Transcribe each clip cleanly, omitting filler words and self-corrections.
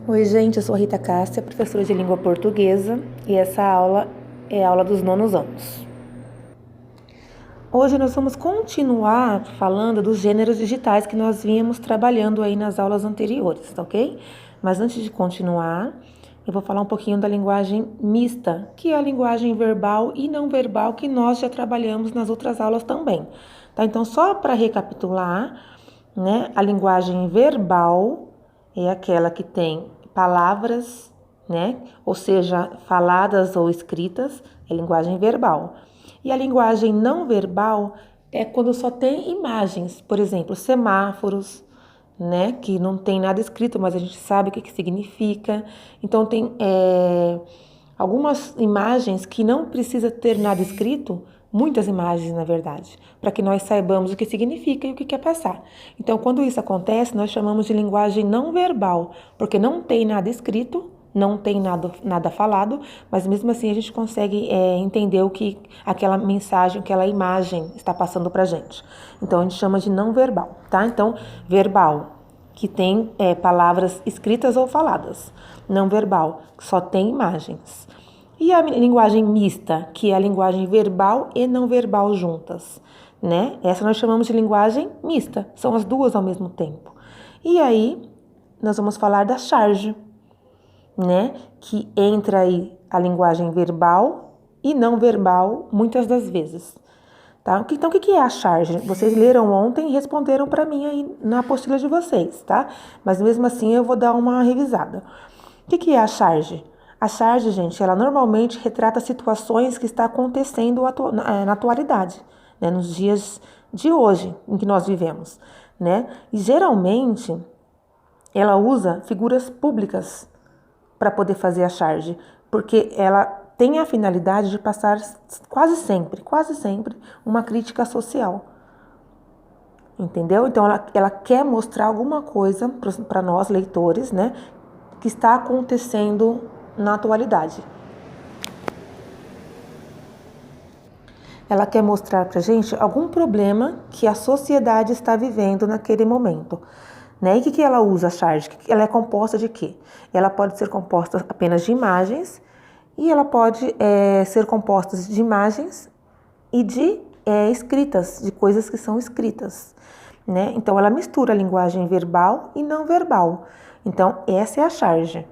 Oi, gente, eu sou a Rita Cássia, professora de língua portuguesa, e essa aula é a aula dos nonos anos. Hoje nós vamos continuar falando dos gêneros digitais que nós vínhamos trabalhando aí nas aulas anteriores, tá ok? Mas antes de continuar, eu vou falar um pouquinho da linguagem mista, que é a linguagem verbal e não verbal que nós já trabalhamos nas outras aulas também, tá? Então, só para recapitular, né, a linguagem verbal é aquela que tem palavras, né? Ou seja, faladas ou escritas, é linguagem verbal. E a linguagem não verbal é quando só tem imagens, por exemplo, semáforos, né? Que não tem nada escrito, mas a gente sabe o que significa. Então tem algumas imagens que não precisa ter nada escrito, muitas imagens, na verdade, para que nós saibamos o que significa e o que quer passar. Então, quando isso acontece, nós chamamos de linguagem não verbal, porque não tem nada escrito, não tem nada falado, mas mesmo assim a gente consegue entender o que aquela mensagem, aquela imagem está passando para a gente. Então, a gente chama de não verbal, tá? Então, verbal, que tem palavras escritas ou faladas. Não verbal, que só tem imagens. E a linguagem mista, que é a linguagem verbal e não verbal juntas, né? Essa nós chamamos de linguagem mista, são as duas ao mesmo tempo. E aí, nós vamos falar da charge, né? Que entra aí a linguagem verbal e não verbal muitas das vezes. Tá? Então, o que é a charge? Vocês leram ontem e responderam para mim aí na apostila de vocês, tá? Mas mesmo assim eu vou dar uma revisada. O que é a charge? A charge, gente, ela normalmente retrata situações que estão acontecendo na atualidade, né? Nos dias de hoje em que nós vivemos, né? E geralmente ela usa figuras públicas para poder fazer a charge, porque ela tem a finalidade de passar quase sempre, uma crítica social. Entendeu? Então, ela quer mostrar alguma coisa para nós, leitores, né, que está acontecendo na atualidade. Ela quer mostrar para a gente algum problema que a sociedade está vivendo naquele momento. Né? E o que ela usa, a charge? Ela é composta de quê? Ela pode ser composta apenas de imagens e ela pode ser composta de imagens e de escritas, de coisas que são escritas. Né? Então, ela mistura a linguagem verbal e não verbal. Então, essa é a charge.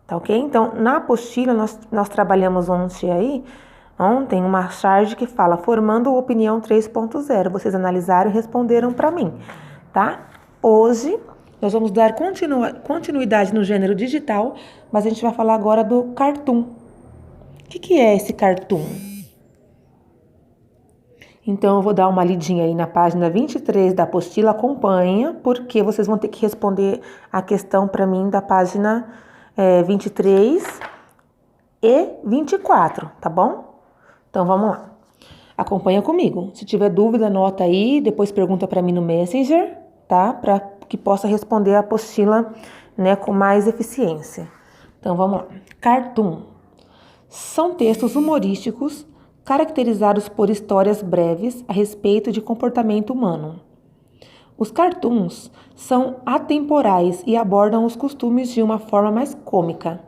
Tá ok? Então, na apostila, nós trabalhamos ontem uma charge que fala formando opinião 3.0. Vocês analisaram e responderam para mim, tá? Hoje, nós vamos dar continuidade no gênero digital, mas a gente vai falar agora do cartoon. O que é esse cartoon? Então, eu vou dar uma lidinha aí na página 23 da apostila, acompanha, porque vocês vão ter que responder a questão para mim da página 23 e 24, tá bom? Então, vamos lá. Acompanha comigo. Se tiver dúvida, anota aí, depois pergunta para mim no Messenger, tá? Para que possa responder a apostila, né, com mais eficiência. Então, vamos lá. Cartoon. São textos humorísticos caracterizados por histórias breves a respeito de comportamento humano. Os cartoons são atemporais e abordam os costumes de uma forma mais cômica.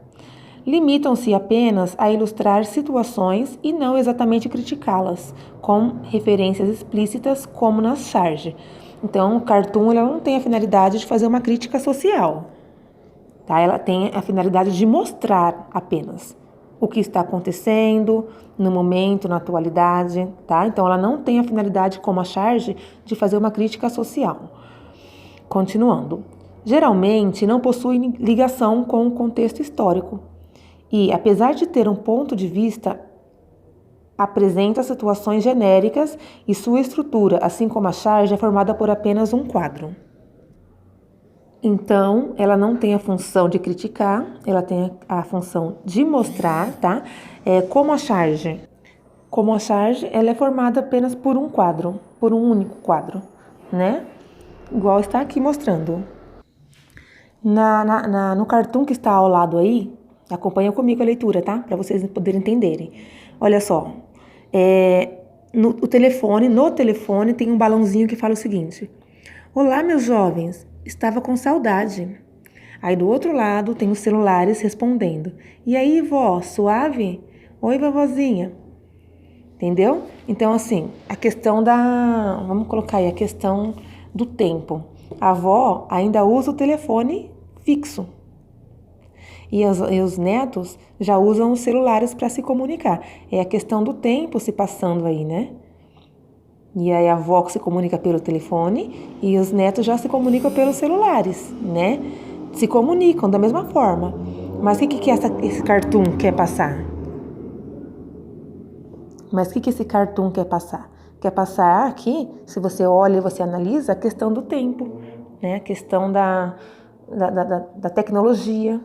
Limitam-se apenas a ilustrar situações e não exatamente criticá-las, com referências explícitas como na charge. Então, o cartoon ela não tem a finalidade de fazer uma crítica social, tá? Ela tem a finalidade de mostrar apenas o que está acontecendo no momento, na atualidade, tá? Então, ela não tem a finalidade, como a charge, de fazer uma crítica social. Continuando. Geralmente, não possui ligação com o contexto histórico e, apesar de ter um ponto de vista, apresenta situações genéricas e sua estrutura, assim como a charge, é formada por apenas um quadro. Então, ela não tem a função de criticar, ela tem a função de mostrar, tá? Como a charge, ela é formada apenas por um quadro, por um único quadro, né? Igual está aqui mostrando. No cartoon que está ao lado aí, acompanha comigo a leitura, tá? Para vocês poderem entenderem. Olha só, no telefone tem um balãozinho que fala o seguinte: Olá, meus jovens, estava com saudade. Aí do outro lado tem os celulares respondendo. E aí, vó, suave? Oi, vovozinha. Entendeu? Então, assim, a questão da... Vamos colocar aí a questão do tempo. A avó ainda usa o telefone fixo. E os netos já usam os celulares para se comunicar. É a questão do tempo se passando aí, né? E aí a avó se comunica pelo telefone e os netos já se comunicam pelos celulares, né? Se comunicam da mesma forma. Mas o que esse cartoon quer passar? Mas o que esse cartoon quer passar? Quer passar aqui, se você olha e você analisa, a questão do tempo, né? A questão da tecnologia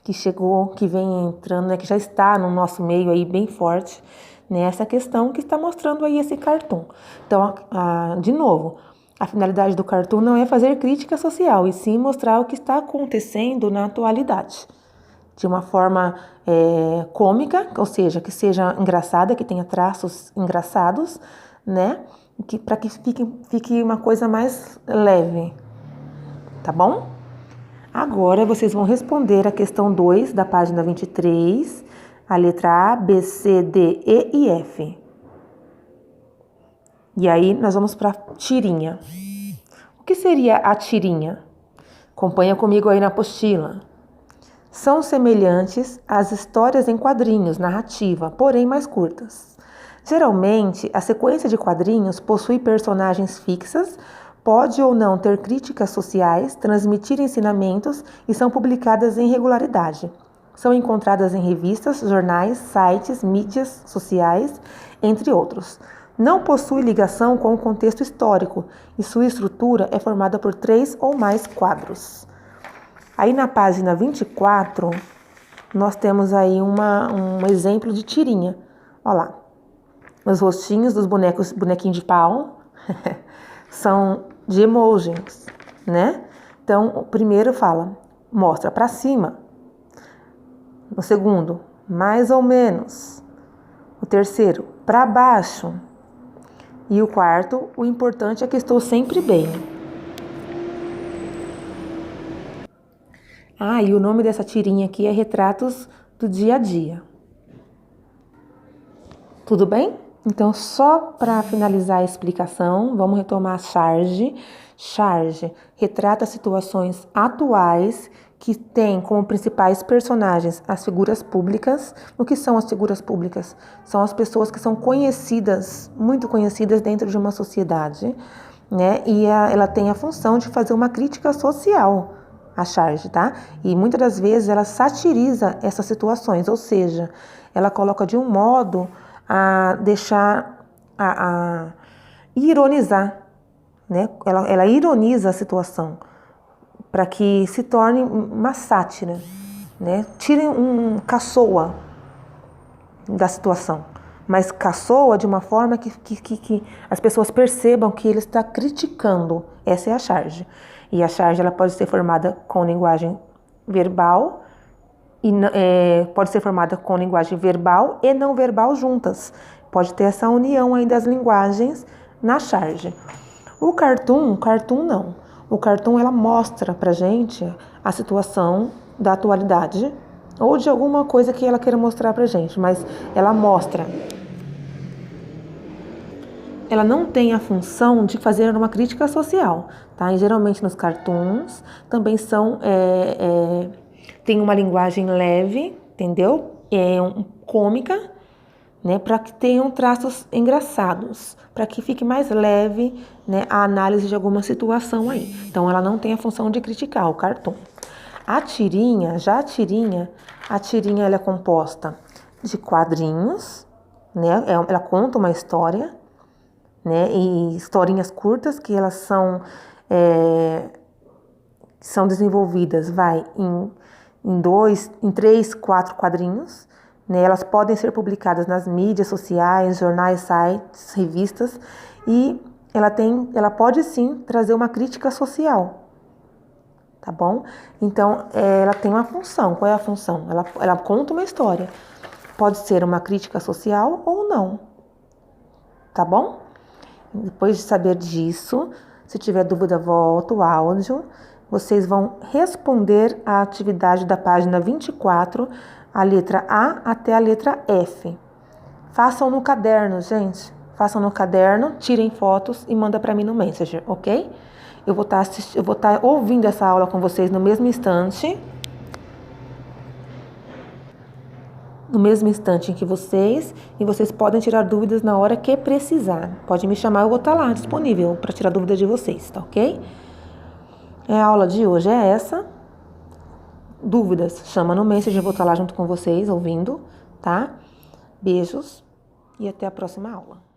que chegou, que vem entrando, né? Que já está no nosso meio aí bem forte, né? Essa questão que está mostrando aí esse cartoon. Então, de novo, a finalidade do cartoon não é fazer crítica social, e sim mostrar o que está acontecendo na atualidade. De uma forma cômica, ou seja, que seja engraçada, que tenha traços engraçados, né? Para que fique uma coisa mais leve, tá bom? Agora vocês vão responder a questão 2 da página 23, a letra A, B, C, D, E e F. E aí nós vamos para a tirinha. O que seria a tirinha? Acompanha comigo aí na apostila. São semelhantes às histórias em quadrinhos, narrativa, porém mais curtas. Geralmente, a sequência de quadrinhos possui personagens fixas, pode ou não ter críticas sociais, transmitir ensinamentos e são publicadas em regularidade. São encontradas em revistas, jornais, sites, mídias sociais, entre outros. Não possui ligação com o contexto histórico e sua estrutura é formada por 3 ou mais quadros. Aí na página 24, nós temos aí um exemplo de tirinha. Olha lá, os rostinhos dos bonequinhos de pau são de emojis, né? Então, o primeiro mostra para cima. O segundo, mais ou menos. O terceiro, para baixo. E o quarto, o importante é que estou sempre bem. E o nome dessa tirinha aqui é Retratos do Dia a Dia. Tudo bem? Então, só para finalizar a explicação, vamos retomar a charge. Charge retrata situações atuais que tem como principais personagens as figuras públicas. O que são as figuras públicas? São as pessoas que são conhecidas, muito conhecidas dentro de uma sociedade, né? E ela tem a função de fazer uma crítica social, a charge, tá? E muitas das vezes ela satiriza essas situações, ou seja, ela coloca de um modo a deixar, a ironizar, né? Ela ironiza a situação para que se torne uma sátira, né? Tire caçoa da situação, mas caçoa de uma forma que as pessoas percebam que ele está criticando. Essa é a charge. E a charge ela pode ser formada com linguagem verbal e pode ser formada com linguagem verbal e não verbal juntas. Pode ter essa união aí das linguagens na charge. O cartoon não. O cartoon ela mostra pra gente a situação da atualidade ou de alguma coisa que ela queira mostrar pra gente, mas ela mostra. Ela não tem a função de fazer uma crítica social, tá? E geralmente nos cartoons também tem uma linguagem leve, entendeu? Cômica, né? Para que tenham traços engraçados, para que fique mais leve, né, a análise de alguma situação aí. Então ela não tem a função de criticar o cartoon. A tirinha ela é composta de quadrinhos, né? Ela conta uma história, né? E historinhas curtas que elas são desenvolvidas em 3, 4 quadrinhos, né? Elas podem ser publicadas nas mídias sociais, jornais, sites, revistas, e ela pode sim trazer uma crítica social, tá bom? Então ela tem uma função. Qual é a função? Ela conta uma história, pode ser uma crítica social ou não, tá bom? Depois de saber disso, se tiver dúvida, volta o áudio, vocês vão responder a atividade da página 24, a letra A até a letra F. Façam no caderno, gente. Façam no caderno, tirem fotos e manda para mim no Messenger, ok? Eu vou estar ouvindo essa aula com vocês no mesmo instante. No mesmo instante em que vocês podem tirar dúvidas na hora que precisar. Pode me chamar, eu vou estar lá disponível para tirar dúvidas de vocês, tá ok? A aula de hoje é essa. Dúvidas, chama no Messenger, eu vou estar lá junto com vocês, ouvindo, tá? Beijos e até a próxima aula.